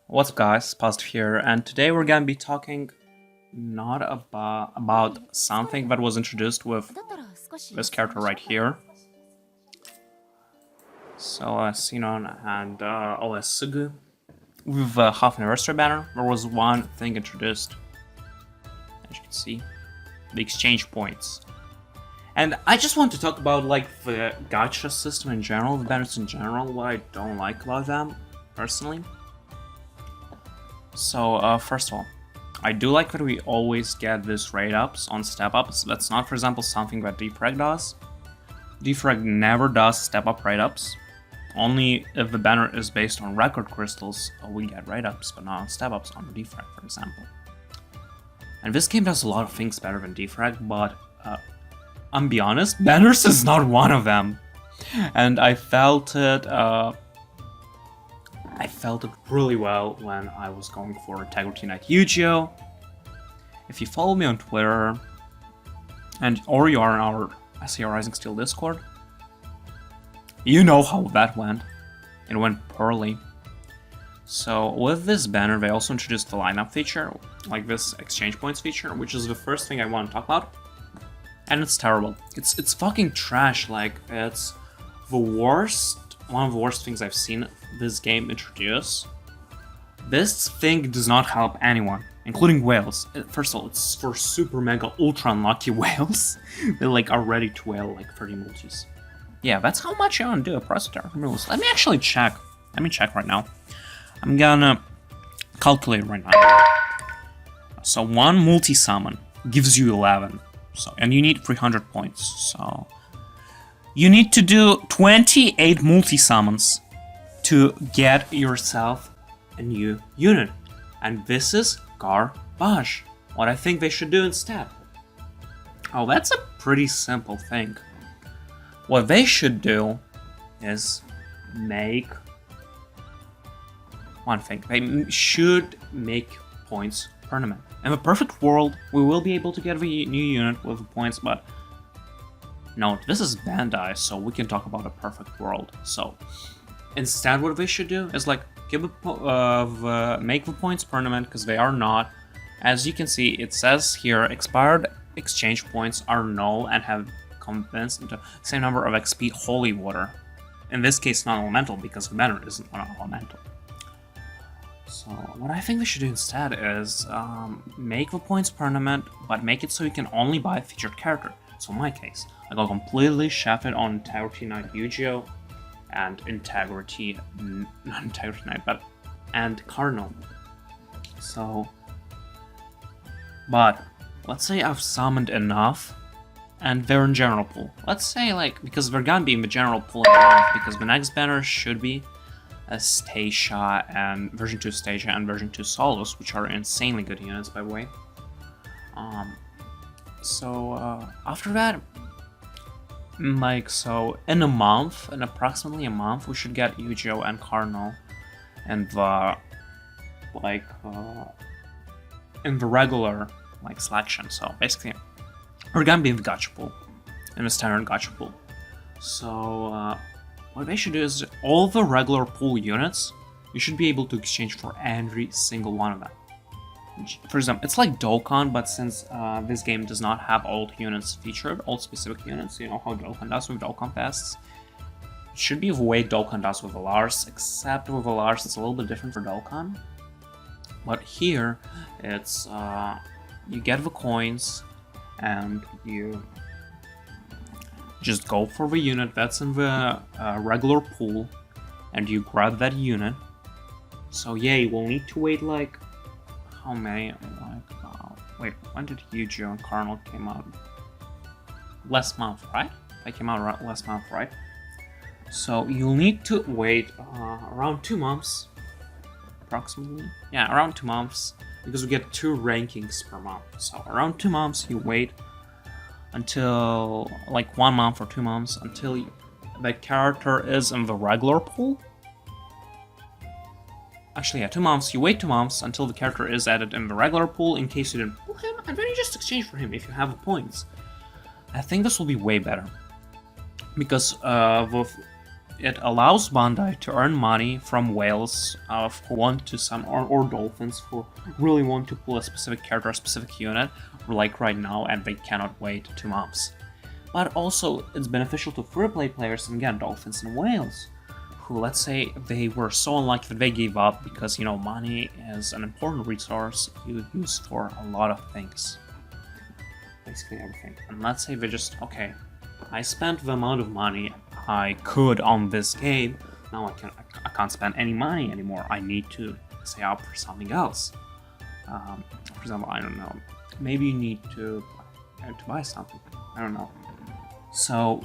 What's up guys, Positive here, and today we're gonna be talking not about something that was introduced with this character right here. So Sinon and Olesugu. With half anniversary banner, there was one thing introduced, as you can see, the exchange points. And I just want to talk about like the gacha system in general, the banners in general, what I don't like about them, personally. So, first of all, I do like that we always get these rate ups on step ups. That's not, for example, something that Defrag does. Defrag never does step up rate ups. Only if the banner is based on record crystals, we get rate ups, but not on step ups on Defrag, for example. And this game does a lot of things better than Defrag, but I'm be honest, banners is not one of them. And I felt it really well when I was going for Integrity Knight Yu-Gi-Oh! If you follow me on Twitter, or you are in our SAR Rising Steel Discord, you know how that went. It went poorly. So with this banner, they also introduced the lineup feature, like this exchange points feature, which is the first thing I want to talk about. And it's terrible. It's fucking trash. Like, it's the worst, one of the worst things I've seen this game introduce. This thing does not help anyone, including whales. First of all, it's for super mega ultra unlucky whales. They like are ready to whale like 30 multis. Yeah, that's how much you want to do a Prosector rules. Let me actually check. Let me check right now. I'm gonna calculate right now. So one multi-summon gives you 11. So, and you need 300 points. So you need to do 28 multi-summons to get yourself a new unit. And this is garbage. What I think they should do instead. Oh, that's a pretty simple thing. What they should do is make one thing. They should make points permanent. In the perfect world, we will be able to get the new unit with the points, but no, this is Bandai, so we can talk about a perfect world. So instead, what they should do is like make the points permanent, because they are not. As you can see, it says here, expired exchange points are null and have condensed into the same number of XP holy water. In this case, non-elemental, because the banner isn't non-elemental. So what I think they should do instead is make the points permanent, but make it so you can only buy a featured character. So in my case, I got completely shafted on Integrity Knight Yu-Gi-Oh! And Integrity, not Integrity Knight, and Cardinal. So, but let's say I've summoned enough, and they're in general pool. Let's say like, because they're gonna be in the general pool enough, because the next banner should be a Stasia and version 2 Stasia and version 2 Solos, which are insanely good units, by the way. After that, like, so in a month, in approximately a month, we should get Yu-Gi-Oh! And Cardinal and the, like, in the regular, like, selection. So basically, we're gonna be in the gacha pool, in the standard gacha pool. So, what they should do is all the regular pool units, you should be able to exchange for every single one of them. For example, it's like Dokkan, but since this game does not have all units featured, all specific units, you know how Dokkan does with Dokkan Fests, it should be the way Dokkan does with Alars, except with Alars it's a little bit different for Dokkan. But here, it's, you get the coins, and you just go for the unit that's in the regular pool, and you grab that unit. So yeah, you will need to wait like, how many? Wait, when did Yu-Gi-Oh! And Cardinal came out? Last month, right? They came out last month, right? So you'll need to wait around 2 months, approximately. Yeah, around 2 months, because we get 2 rankings per month. So around 2 months, you wait until like 1 month or 2 months until the character is in the regular pool. Actually, yeah, 2 months. You wait 2 months until the character is added in the regular pool in case you didn't pull him, and then you just exchange for him if you have the points. I think this will be way better. Because with it allows Bandai to earn money from whales who want to or dolphins who really want to pull a specific character, a specific unit, like right now, and they cannot wait 2 months. But also, it's beneficial to free-to-play players, and again, dolphins and whales, who, let's say, they were so unlucky that they gave up because, you know, money is an important resource you use for a lot of things. Basically everything. And let's say they just, okay, I spent the amount of money I could on this game, now I can't spend any money anymore. I need to save up for something else. For example, I don't know, maybe you need to buy something, I don't know. So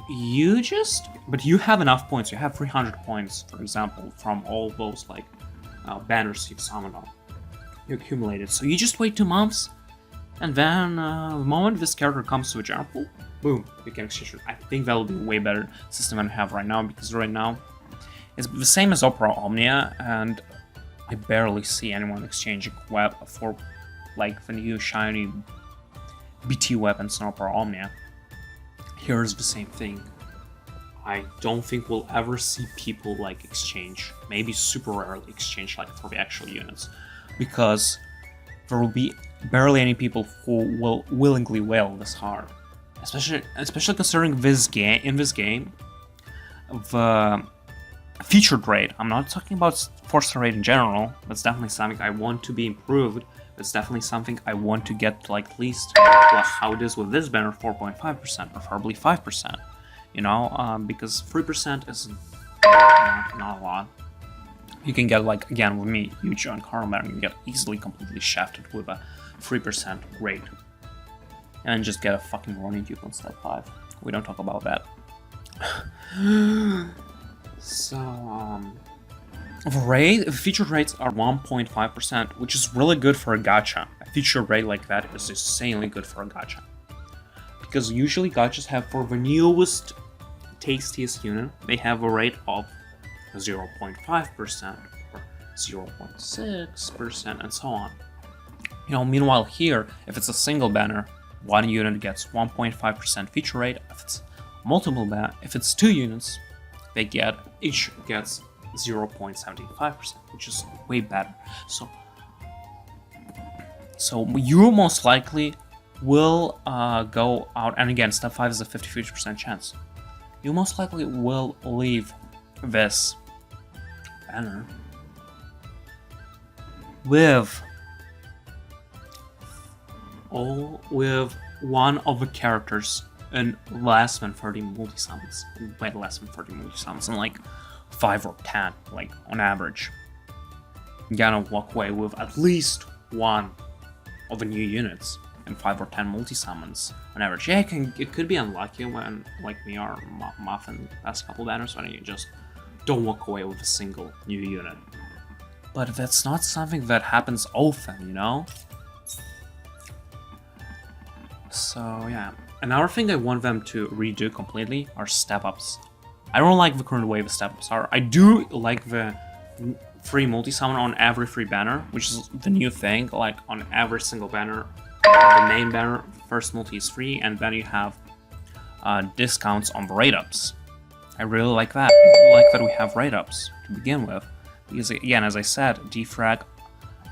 but you have enough points, you have 300 points, for example, from all those like banners you've summoned on. You accumulated, so you just wait 2 months, and then the moment this character comes to a general pool, boom, you can exchange it. I think that will be a way better system than I have right now, because right now it's the same as Opera Omnia, and I barely see anyone exchanging web for like the new shiny BT weapons in Opera Omnia. Here's the same thing. I don't think we'll ever see people like exchange, maybe super rarely exchange like for the actual units, because there will be barely any people who will willingly whale this hard. Especially considering this game, the featured rate. I'm not talking about 4-star rate in general. That's definitely something I want to be improved. That's definitely something I want to get to like at least how it is with this banner, 4.5%, preferably 5%. You know, because 3% is not a lot. You can get, like, again, with me, Yucho and Carl banner, you can get easily completely shafted with a 3% rate. And just get a fucking Ronin Duke on step 5. We don't talk about that. So, the featured rates are 1.5%, which is really good for a gacha. A featured rate like that is insanely good for a gacha. Because usually gachas have, for the newest, tastiest unit, they have a rate of 0.5%, or 0.6%, and so on. You know, meanwhile here, if it's a single banner, one unit gets 1.5% feature rate. If it's if it's 2 units, each gets 0.75%, which is way better. So you most likely will go out, and again, step 5 is a 50% chance. You most likely will leave this banner with one of the characters in less than 30 multi-summons. Way less than 30 multi-summons, and like 5 or 10, like on average. You gotta walk away with at least one of the new units and 5 or 10 multi-summons on average. Yeah, it could be unlucky when, like me or Muffin last couple banners, when you just don't walk away with a single new unit. But that's not something that happens often, you know? So yeah, another thing I want them to redo completely are step-ups. I don't like the current way the step-ups are. I do like the free multi-summon on every free banner, which is the new thing. Like on every single banner, the main banner, first multi is free, and then you have discounts on the rate-ups. I really like that. I like that we have rate-ups to begin with, because again, as I said, Defrag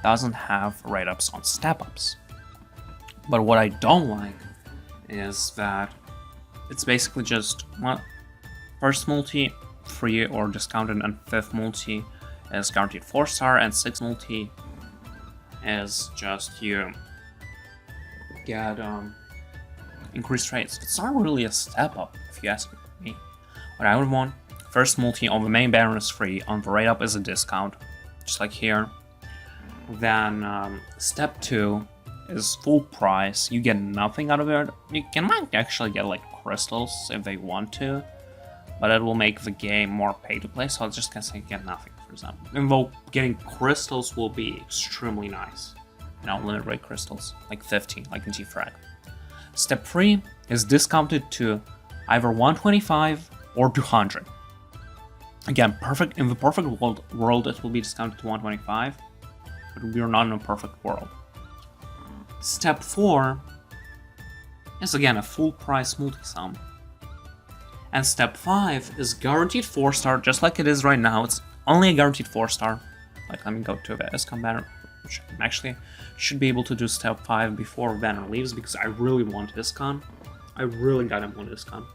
doesn't have rate-ups on step-ups. But what I don't like is that it's basically just, well, first multi free or discounted, and 5th multi is guaranteed 4-star, and 6th multi is just you get increased rates. It's not really a step up, if you ask me. What I would want, first multi on the main banner is free, on the rate up is a discount, just like here. Then step 2 is full price. You get nothing out of it. You might actually get like crystals if they want to, but it will make the game more pay to play, so I'll just gonna say get nothing, for example. Even though getting crystals will be extremely nice. You know, limit rate crystals, like 15, like in Defrag. Step 3 is discounted to either 125 or 200. Again, in the perfect world it will be discounted to 125, but we are not in a perfect world. Step 4 is again a full price multi-sum. And step 5 is guaranteed 4-star, just like it is right now. It's only a guaranteed 4-star. Like, let me go to the ISCON banner, which I'm actually should be able to do step 5 before banner leaves, because I really want ISCON. I really gotta want ISCON.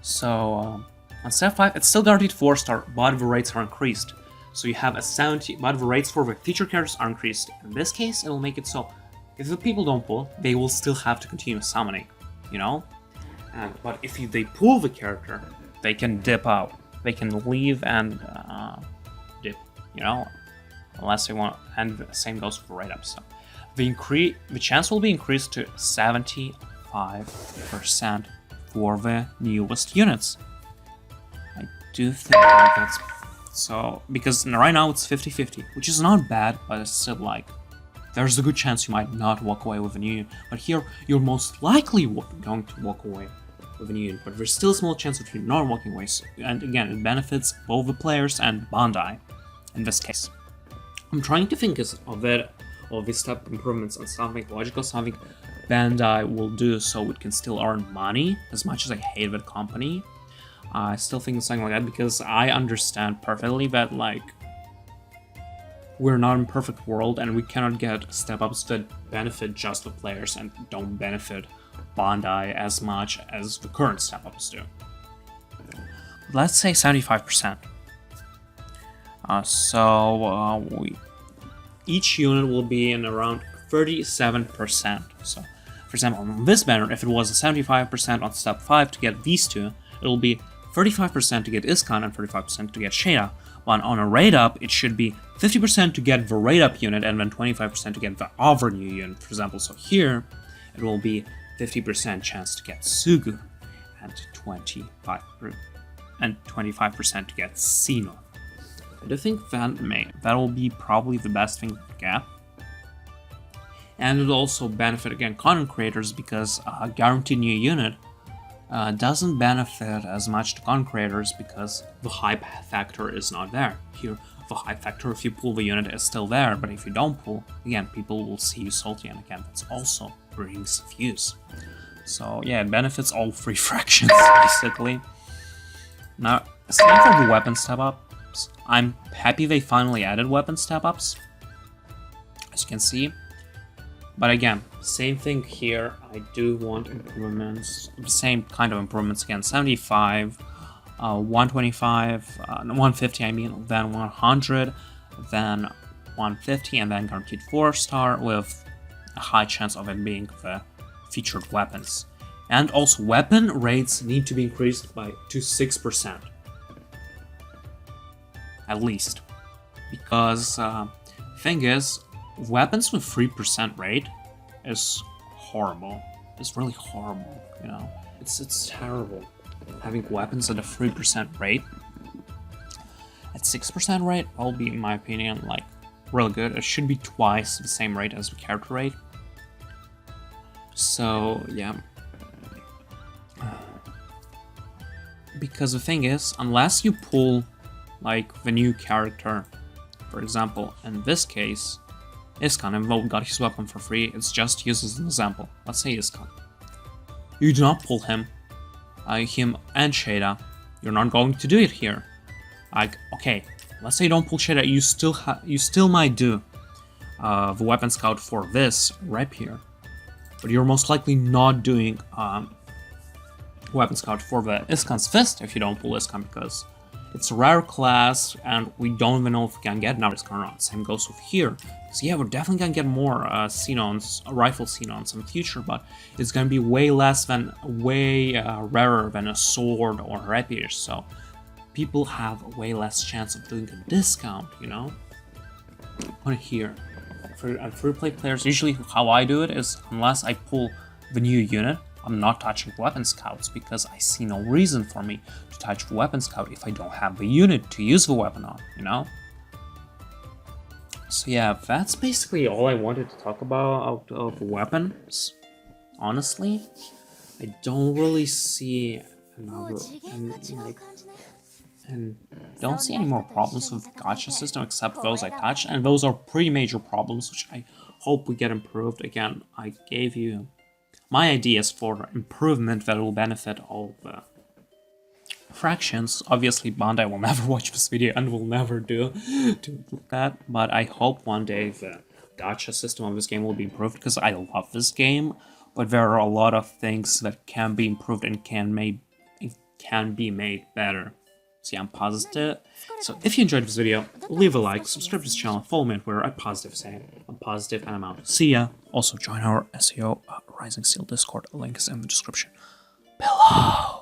So, on step 5, it's still guaranteed 4-star, but the rates are increased. So you have a 70, but the rates for the feature characters are increased. In this case, it'll make it so if the people don't pull, they will still have to continue summoning, you know? But if they pull the character, they can dip out. They can leave and dip, you know? Unless they want, and the same goes for rate-up stuff. The chance will be increased to 75% for the newest units. I do think that's... So, because right now it's 50-50, which is not bad, but it's still like, there's a good chance you might not walk away with a new unit. But here, you're most likely going to walk away with a new unit, but there's still a small chance of you not walking away. So, and again, it benefits both the players and Bandai, in this case. I'm trying to think of these step improvements on something logical, something Bandai will do so it can still earn money, as much as I hate that company. I still think it's something like that, because I understand perfectly that, like, we're not in a perfect world and we cannot get step-ups that benefit just the players and don't benefit Bandai as much as the current step-ups do. Let's say 75%. Each unit will be in around 37%. So, for example, on this banner, if it was a 75% on step 5 to get these two, it'll be 35% to get ISCON and 35% to get Shada. But on a rate up, it should be 50% to get the rate up unit and then 25% to get the other new unit, for example. So here, it will be 50% chance to get Sugu and 25% to get Sino. I do think that will be probably the best thing to get. And it'll also benefit, again, content creators, because a guaranteed new unit doesn't benefit as much to content creators because the hype factor is not there. Here, the hype factor, if you pull the unit, is still there, but if you don't pull, again, people will see you salty, and again, that's also brings views. So yeah, it benefits all three fractions, basically. Now, same for the weapon step-ups. I'm happy they finally added weapon step-ups, as you can see. But again, same thing here, I do want improvements, the same kind of improvements again, 75, 125, 150 I mean, then 100, then 150, and then guaranteed 4-star with a high chance of it being the featured weapons. And also weapon rates need to be increased to 6%. At least. Because, thing is, weapons with 3% rate is horrible. It's really horrible, you know? It's terrible. Having weapons at a 3% rate. At 6% rate, will be, in my opinion, like, really good. It should be twice the same rate as the character rate. So, yeah. Because the thing is, unless you pull, like, the new character, for example, in this case, ISCON, and Vogue got his weapon for free, it's just used as an example. Let's say ISCON. You do not pull him and Shada. You're not going to do it here. Like, okay, let's say you don't pull Shada, you still might do the weapon scout for this rep here, but you're most likely not doing weapon scout for the ISCON's fist if you don't pull ISCON, because it's a rare class, and we don't even know if we can get another ISCON or not. Same goes with here. So yeah, we're definitely gonna get more Xenons, rifle Xenons in the future, but it's gonna be way rarer than a sword or a rapier, so people have a way less chance of doing a discount, you know? But here, for free-play players, usually how I do it is, unless I pull the new unit, I'm not touching weapon scouts, because I see no reason for me to touch the weapon scout if I don't have the unit to use the weapon on, you know? So yeah, that's basically all I wanted to talk about out of weapons. Honestly, I don't really see and don't see any more problems with the Gacha system except those I touched, and those are pretty major problems which I hope we get improved. Again, I gave you my ideas for improvement that will benefit all the fractions. Obviously, Bandai will never watch this video and will never do that, but I hope one day the gacha system of this game will be improved, because I love this game, but there are a lot of things that can be improved and can be made better. So yeah, I'm positive. So if you enjoyed this video, leave a like, subscribe to this channel, follow me on Twitter at Positive Sam. I'm Positive and I'm out. See ya. Also join our SEO Rising Steel Discord. The link is in the description below.